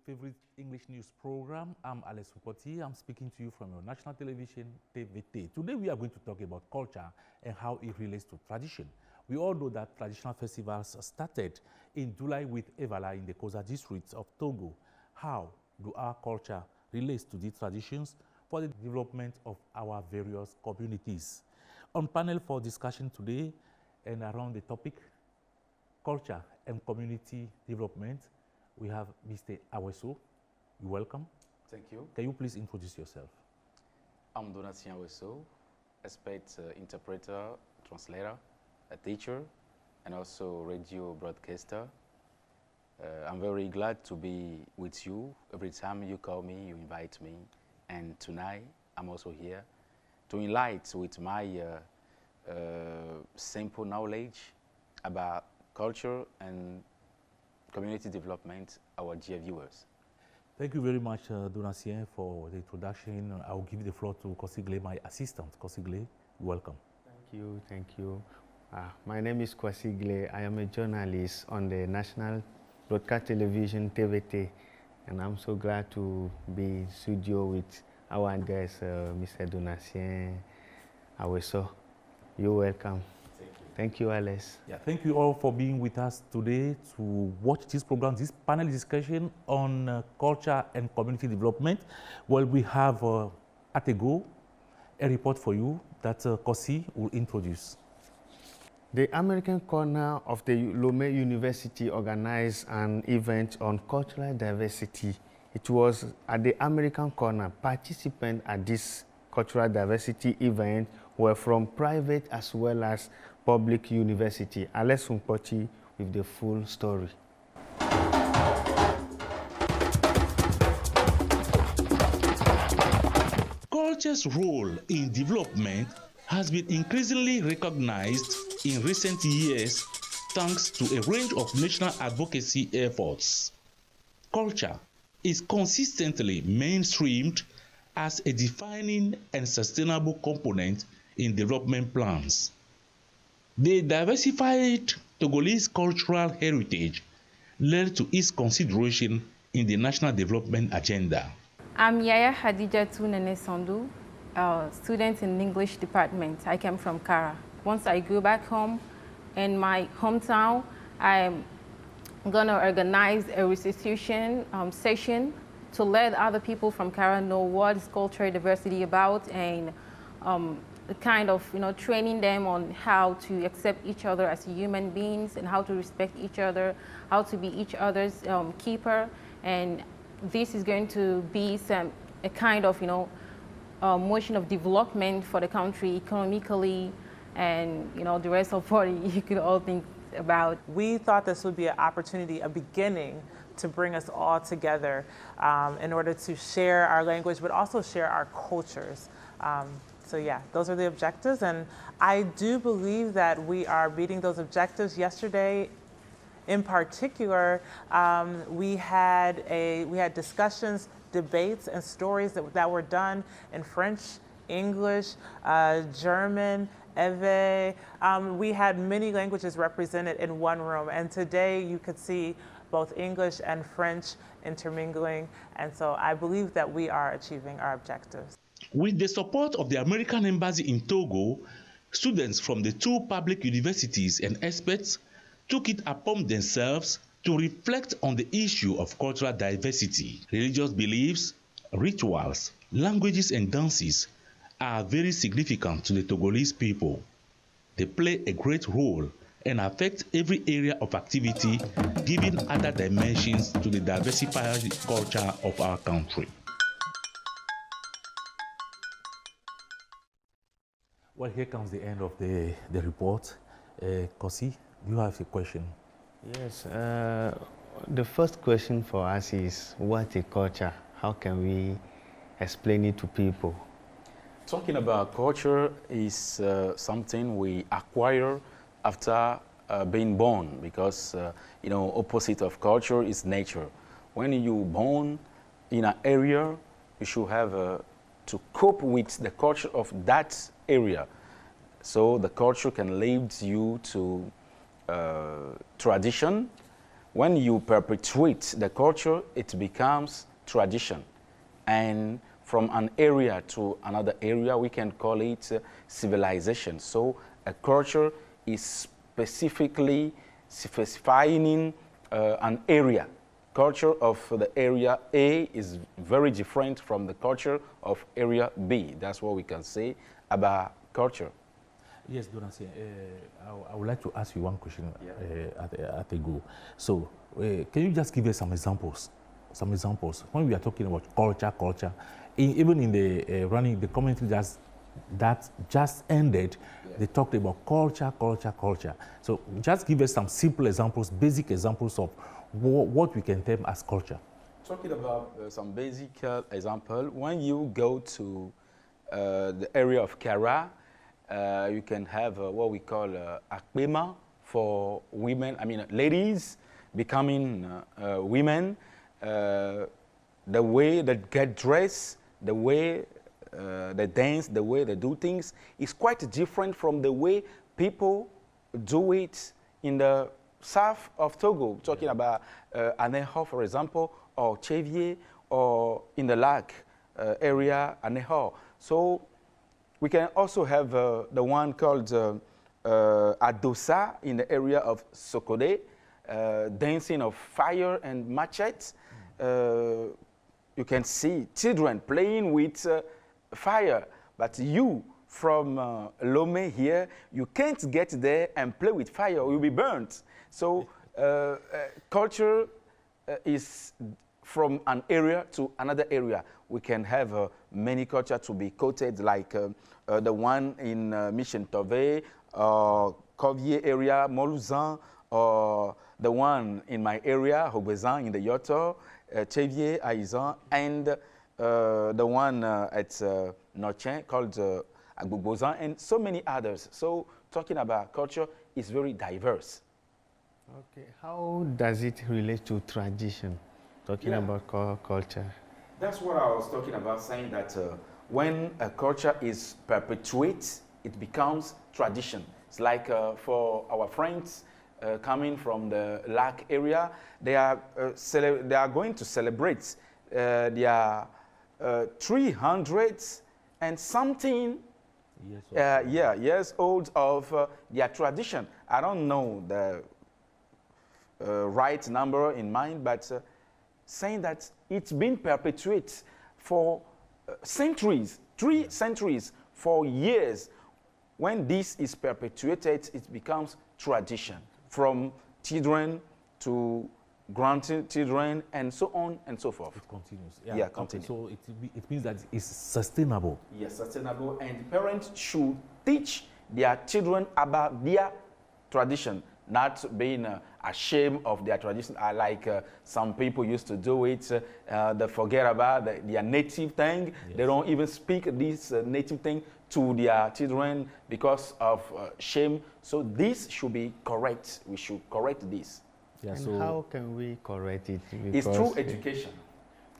favorite English news program. I'm Alex Upoti. I'm speaking to you from your national television, TVT. Today we are going to talk about culture and how it relates to tradition. We all know that traditional festivals started in July with Evala in the Kosa district of Togo. How do our culture relate to these traditions for the development of our various communities? On panel for discussion today and around the topic culture and community development, we have Mr. Aweso. You're welcome. Thank you. Can you please introduce yourself? I'm Donatien Aweso, expert interpreter, translator, a teacher, and also radio broadcaster. I'm very glad to be with you. Every time you call me, you invite me. And tonight, I'm also here to enlighten with my simple knowledge about culture and community development, our dear viewers. Thank you very much, Donatien, for the introduction. I'll give the floor to Kwasigle, my assistant. Kwasigle, welcome. Thank you. My name is Kwasigle. I am a journalist on the National Broadcast Television, TVT, and I'm so glad to be in studio with our guest, Mr. Donatien Aweso. You're welcome. Thank you, Alice. Yeah, thank you all for being with us today to watch this program, this panel discussion on culture and community development. Well, we have at a go a report for you that Kosi will introduce. The American corner of the Lomé University organized an event on cultural diversity. It was at the American corner. Participants at this cultural diversity event were from private as well as public university. Alex Umpoti with the full story. Culture's role in development has been increasingly recognized in recent years thanks to a range of national advocacy efforts. Culture is consistently mainstreamed as a defining and sustainable component in development plans. The diversified Togolese cultural heritage led to its consideration in the National Development Agenda. I'm Yaya Hadija Tunene Sandu, a student in the English department. I came from Kara. Once I go back home in my hometown, I'm going to organize a restitution session to let other people from Kara know what is cultural diversity about and kind of, training them on how to accept each other as human beings and how to respect each other, how to be each other's keeper. And this is going to be a kind of, motion of development for the country economically and, the rest of what you could all think about. We thought this would be an opportunity, a beginning to bring us all together in order to share our language, but also share our cultures. So yeah, those are the objectives, and I do believe that we are meeting those objectives. Yesterday, in particular, we had discussions, debates, and stories that were done in French, English, German, Ewe. We had many languages represented in one room, and today you could see both English and French intermingling, and so I believe that we are achieving our objectives. With the support of the American Embassy in Togo, students from the two public universities and experts took it upon themselves to reflect on the issue of cultural diversity. Religious beliefs, rituals, languages, and dances are very significant to the Togolese people. They play a great role and affect every area of activity, giving other dimensions to the diversified culture of our country. Well, here comes the end of the report. Kosi, do you have a question? Yes, the first question for us is, what is culture? How can we explain it to people? Talking about culture is something we acquire after being born, because opposite of culture is nature. When you're born in an area, you should have to cope with the culture of that area. So the culture can lead you to tradition, when you perpetuate the culture, it becomes tradition. And from an area to another area, we can call it civilization. So a culture is specifically specifying an area. Culture of the area A is very different from the culture of area B. That's what we can say about culture. Yes, Donatien, I would like to ask you one question at a go. So, can you just give us some examples? Some examples when we are talking about culture. Even in the running the commentary that just ended, they talked about culture. So, just give us some simple examples, basic examples of what we can term as culture. Talking about some basic example, when you go to the area of Kara, you can have what we call akbema for women, ladies becoming women, the way they get dressed, the way they dance, the way they do things is quite different from the way people do it in the south of Togo, talking about Aneho, for example, or Chevier, or in the Lac area, Aneho. So we can also have the one called Adosa in the area of Sokode, dancing of fire and machete. You can see children playing with fire, but you from Lomé here, you can't get there and play with fire, you'll be burnt. So culture is from an area to another area. We can have many cultures to be quoted, like the one in Mission Tove, Covier area, Molouzan, or the one in my area, Hobezan in the Yoto, Chevier, Aizan, and the one at Nochen called Agbobozan, and so many others. So talking about culture is very diverse. Okay, how does it relate to tradition? Talking about culture. That's what I was talking about, saying that when a culture is perpetuated, it becomes tradition. It's like for our friends coming from the Lac area, they are going to celebrate their 300 and something years old of their tradition. I don't know the right number in mind, but saying that it's been perpetuated for centuries, 3 centuries, for years. When this is perpetuated, it becomes tradition, from children to grandchildren, and so on and so forth. It continues. Yeah, continues. So it means that it's sustainable. Yes, sustainable, and parents should teach their children about their tradition, not being ashamed of their tradition. Like some people used to do it, they forget about their native thing. Yes. They don't even speak this native thing to their children because of shame. So this should be correct. We should correct this. Yeah, and so how can we correct it? It's through education.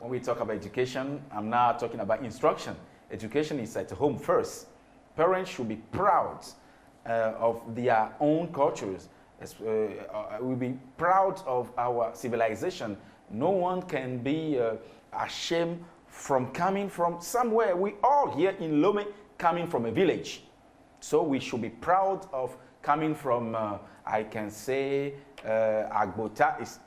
When we talk about education, I'm now talking about instruction. Education is at home first. Parents should be proud of their own cultures. We'll be proud of our civilization. No one can be ashamed from coming from somewhere. We all here in Lomé coming from a village. So we should be proud of coming from, I can say, Agbota is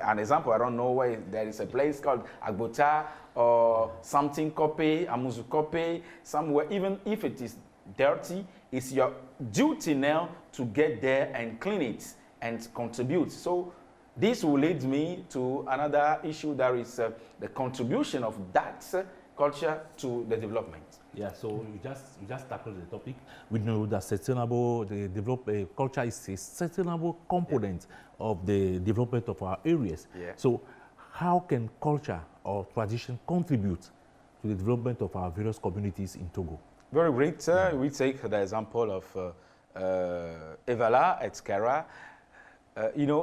an example. I don't know where there is a place called Agbota or something Kope, Amuzu Kope, somewhere. Even if it is dirty, it's your duty now to get there and clean it and contribute. So this will lead me to another issue, that is the contribution of that culture to the development. Yeah, so you just tackled the topic. We know that culture is a sustainable component of the development of our areas. Yeah. So how can culture or tradition contribute to the development of our various communities in Togo? Very great. We take the example of Evala at Kara.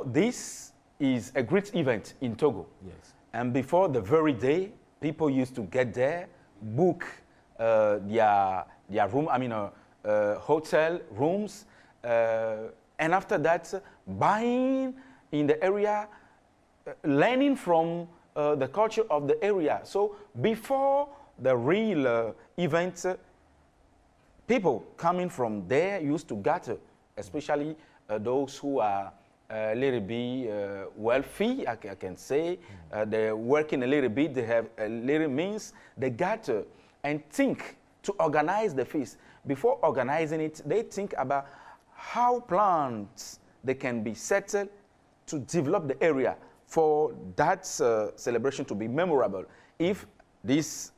This is a great event in Togo. Yes. And before the very day, people used to get there, book their room, hotel rooms, and after that, buying in the area learning from the culture of the area. So before the real event, people coming from there used to gather, especially those who are a little bit wealthy, I can say. They're working a little bit, they have a little means. They gather and think to organize the feast. Before organizing it, they think about how plans they can be settled to develop the area for that celebration to be memorable. If this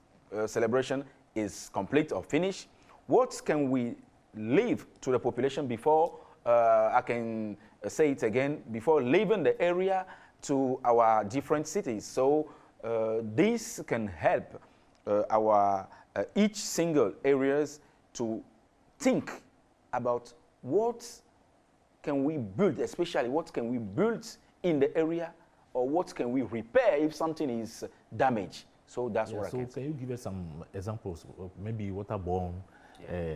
celebration is complete or finished, what can we leave to the population before, I can say it again, before leaving the area to our different cities? So this can help our each single areas to think about what can we build, especially what can we build in the area, or what can we repair if something is damaged. So that's what I can say. So can you give us some examples, of maybe waterborne,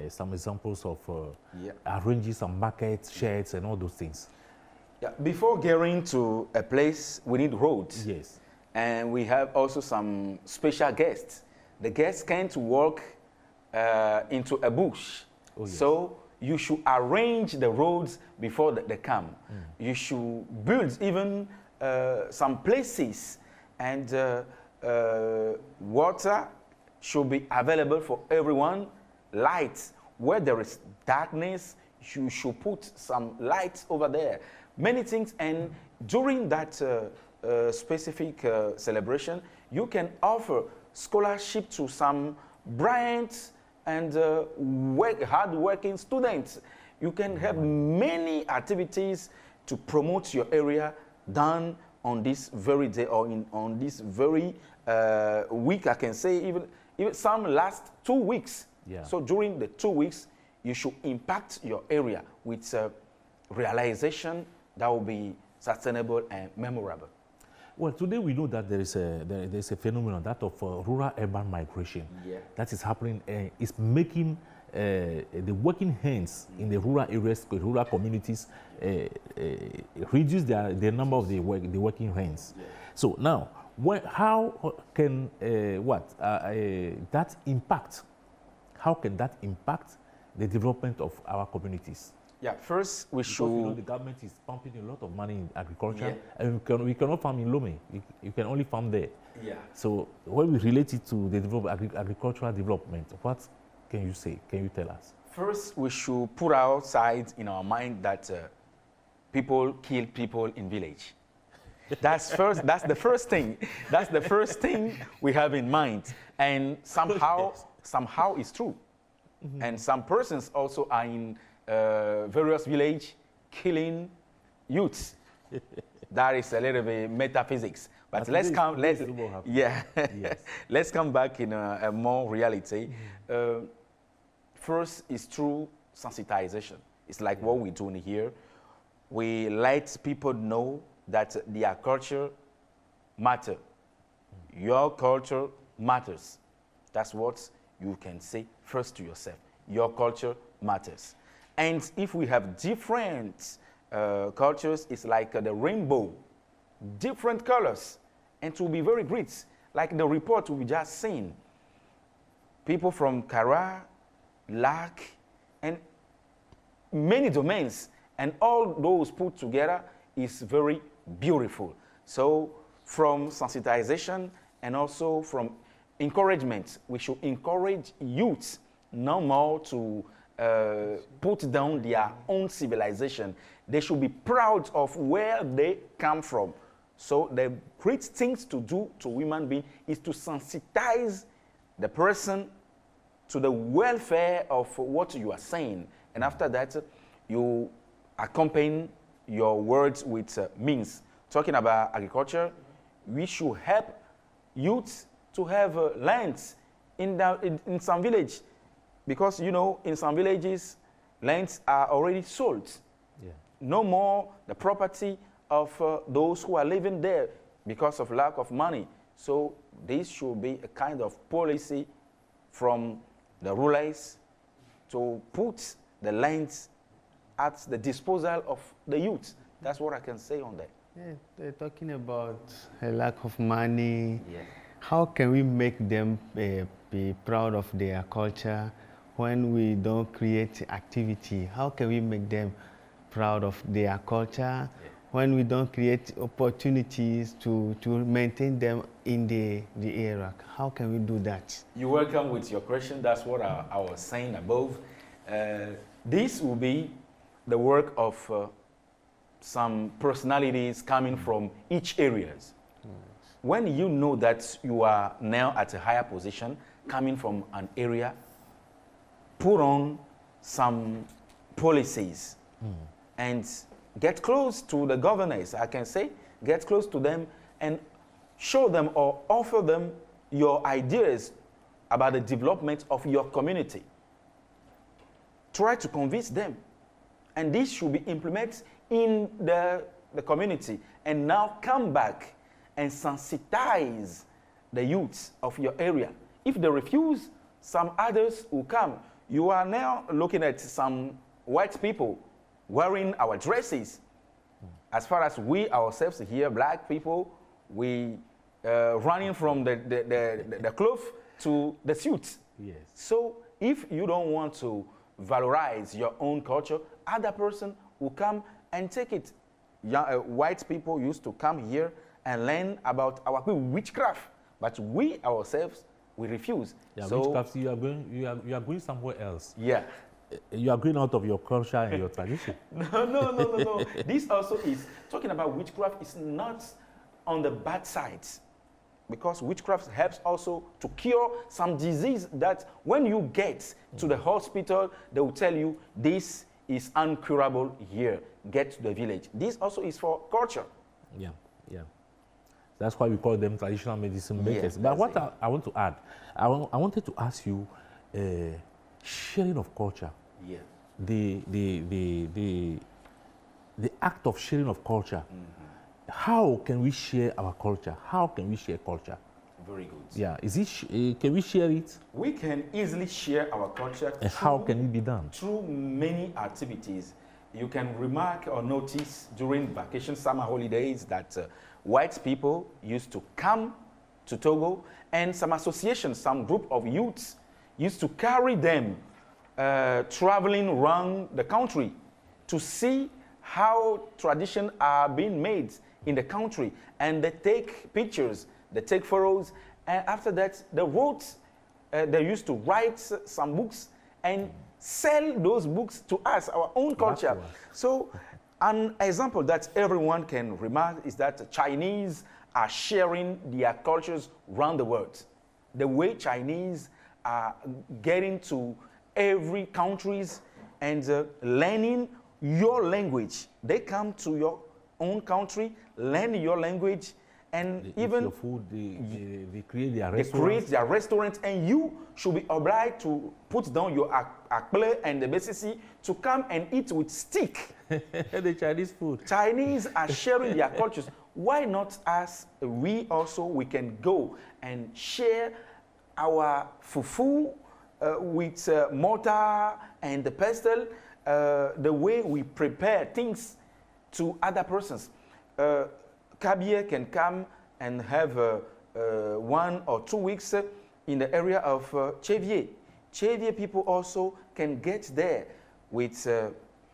some examples of arranging some markets, sheds, and all those things? Yeah. Before getting to a place, we need roads. Yes. And we have also some special guests. The guests can't walk into a bush. Oh, yes. So you should arrange the roads before they come. You should build even some places, and water should be available for everyone. Lights, where there is darkness, you should put some lights over there. Many things, and during that specific celebration, you can offer scholarship to some brilliant and hard-working students. You can have many activities to promote your area done on this very day, or on this very week. I can say even some last 2 weeks. Yeah. So during the 2 weeks, you should impact your area with realization that will be sustainable and memorable. Well, today we know that there is a phenomenon, that of rural-urban migration, that is happening. It's making the working hands in the rural areas, rural communities, reduce the number of the working hands. So now, how can that impact? How can that impact the development of our communities? Yeah, first we Because should. you know, the government is pumping a lot of money in agriculture, and we cannot farm in Lome. You can only farm there. Yeah. So when we relate it to the agricultural development, what can you say? Can you tell us? First, we should put outside in our mind that people kill people in village. That's the first thing. That's the first thing we have in mind, and somehow it's true. And some persons also are in various village killing youths. That is a little bit metaphysics. But let's come back in a more reality. First is through sensitization. It's like what we're doing here. We let people know that their culture matters. Your culture matters. That's what you can say first to yourself. Your culture matters. And if we have different cultures, it's like the rainbow, different colors, and it will be very great. Like the report we just seen. People from Kara, Lac, and many domains, and all those put together is very beautiful. So from sensitization and also from encouragement, we should encourage youth no more to put down their own civilization. They should be proud of where they come from. So the great things to do to human being is to sensitize the person to the welfare of what you are saying. And after that, you accompany your words with means. Talking about agriculture, we should help youth to have lands in some village. Because, you know, in some villages, lands are already sold. Yeah. No more the property of those who are living there because of lack of money. So this should be a kind of policy from the rulers to put the lands at the disposal of the youth. That's what I can say on that. Yeah, they're talking about a lack of money. Yeah. How can we make them be proud of their culture when we don't create activity? How can we make them proud of their culture when we don't create opportunities to maintain them in the area? How can we do that? You're welcome with your question. That's what I was saying above. This will be the work of some personalities coming from each areas. When you know that you are now at a higher position, coming from an area, put on some policies and get close to the governors, I can say, get close to them and show them or offer them your ideas about the development of your community. Try to convince them. And this should be implemented in the community. And now come back and sensitize the youths of your area. If they refuse, some others will come. You are now looking at some white people wearing our dresses. As far as we ourselves here, black people, we running from the cloth to the suit. Yes. So if you don't want to valorize your own culture, other person will come and take it. White people used to come here and learn about our witchcraft, but we ourselves, we refuse. Yeah, so witchcraft, you are going somewhere else. Yeah. You are going out of your culture and your tradition. No. This also is talking about witchcraft is not on the bad side, because witchcraft helps also to cure some disease that when you get to the hospital, they will tell you this is incurable here. Get to the village. This also is for culture. Yeah. That's why we call them traditional medicine makers. Yeah, But what I want to add, I wanted to ask you, sharing of culture. Yeah. The act of sharing of culture. How can we share our culture? How can we share culture? Very good. Yeah. Can we share it? We can easily share our culture. And how can it be done? Through many activities. You can remark or notice during vacation, summer holidays, that white people used to come to Togo, and some associations, some group of youths used to carry them traveling around the country to see how traditions are being made in the country. And they take pictures, they take photos, and after that, they used to write some books and sell those books to us, our own culture. So an example that everyone can remark is that Chinese are sharing their cultures around the world. The way Chinese are getting to every countries and learning your language. They come to your own country, learn your language, and They even eat your food, they create their they restaurants. create their restaurants, and you should be obliged to put down your Anglais and the BCC to come and eat with stick. The Chinese food. Chinese are sharing their cultures. Why not us? We can go and share our fufu with mortar and the pestle, the way we prepare things to other persons. Kabie can come and have 1 or 2 weeks in the area of Chevier. Chevier people also can get there with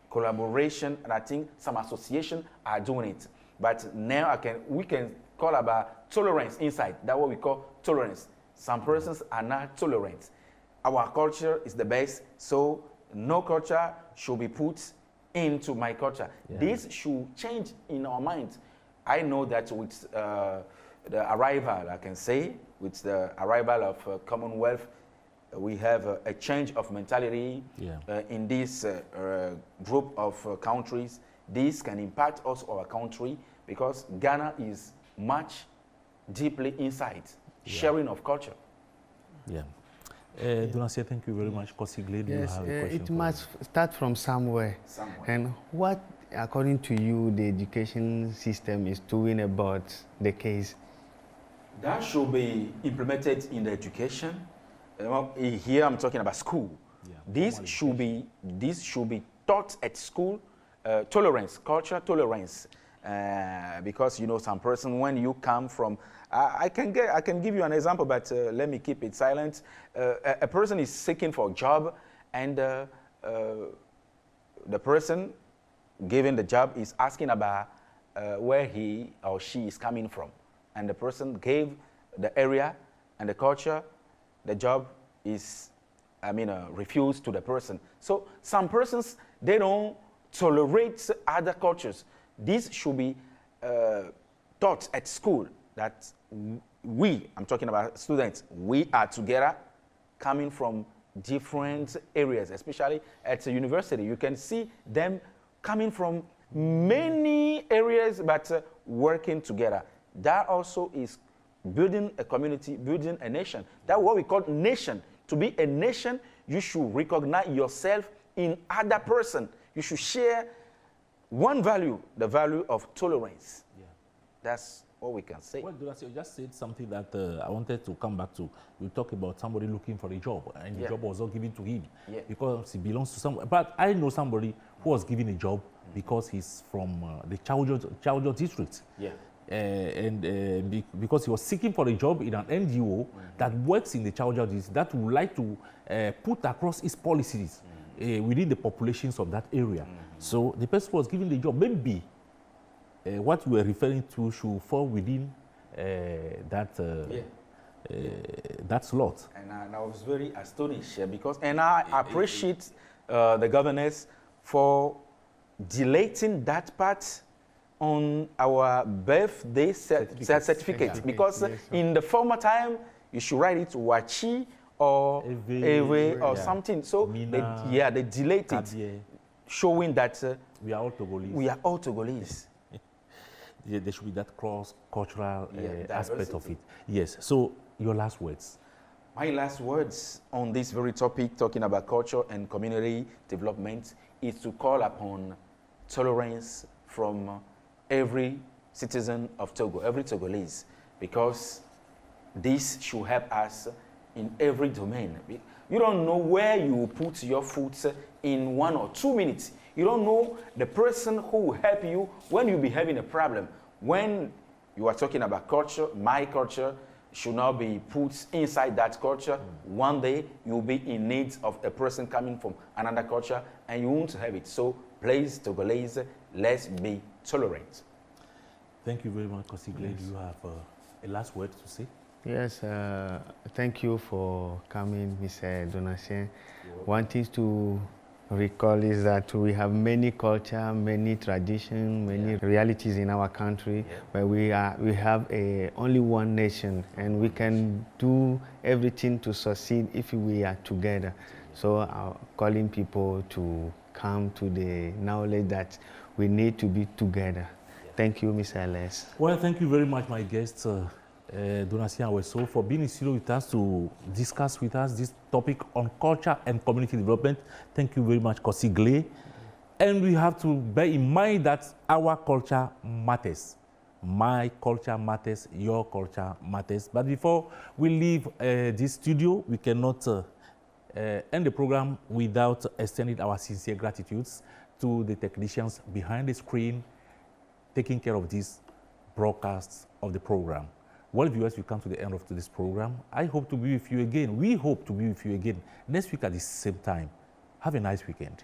collaboration, and I think some associations are doing it. But now we can call about tolerance inside. That's what we call tolerance. Some persons are not tolerant. Our culture is the best, so no culture should be put into my culture. Yeah. This should change in our minds. I know that with the arrival, I can say, with the arrival of Commonwealth, we have a change of mentality in this group of countries. This can impact also our country, because Ghana is much deeply inside sharing of culture. Yeah. Donacia, thank you very much. Kosigle, do you Yes, have a question? it must start from somewhere. And what, according to you, the education system is doing about the case? That should be implemented in the education. Here I'm talking about school. Yeah, This should be taught at school. Tolerance, cultural tolerance, because you know some person when you come from, I can give you an example, but let me keep it silent. A person is seeking for a job, and the person given the job is asking about where he or she is coming from, and the person gave the area and the culture. The job is, refused to the person. So some persons, they don't tolerate other cultures. This should be taught at school, that I'm talking about students, we are together coming from different areas, especially at the university. You can see them coming from many areas, but working together. That also is building a community, building a nation. That's what we call nation. To be a nation, you should recognize yourself in other person. You should share one value, the value of tolerance. Yeah. That's what we can say. Well, Donasie, you just said something that I wanted to come back to. You talk about somebody looking for a job, and the job was not given to him because he belongs to someone. But I know somebody who was given a job because he's from the Chaujo district. Yeah. Because he was seeking for a job in an NGO that works in the Chaujo district, that would like to put across its policies within the populations of that area. So the person was given the job. Maybe what you were referring to should fall within that slot. And I was very astonished because, and I appreciate the governors for deleting that part on our birthday certificate. Because in the former time, you should write it Wachi or Ewe or something. So they delayed it, showing that we are all Togolese. We are all Togolese. There should be that cross-cultural aspect of it. Yes. So your last words. My last words on this very topic, talking about culture and community development, is to call upon tolerance from every citizen of Togo, every Togolese, because this should help us in every domain. You don't know where you will put your foot in 1 or 2 minutes. You don't know the person who will help you when you be having a problem. When you are talking about culture, my culture should not be put inside that culture. One day you will be in need of a person coming from another culture and you won't have it. So please, Togolese, let's be tolerant. Thank you very much, Kossiglé. Do you have a last word to say? Yes, thank you for coming, Mr. Donatien. One thing to recall is that we have many culture, many traditions, many realities in our country, where we have only one nation, and we can do everything to succeed if we are together. So calling people to come to the knowledge that we need to be together. Thank you, Mr. Anglais. Well, thank you very much, my guest, Donatien Aweso, for being in studio with us to discuss with us this topic on culture and community development. Thank you very much, Kossiglé. And we have to bear in mind that our culture matters. My culture matters, your culture matters. But before we leave this studio, we cannot end the program without extending our sincere gratitudes to the technicians behind the screen taking care of these broadcasts of the program. Well, viewers, we come to the end of today's program. I hope to be with you again. We hope to be with you again next week at the same time. Have a nice weekend.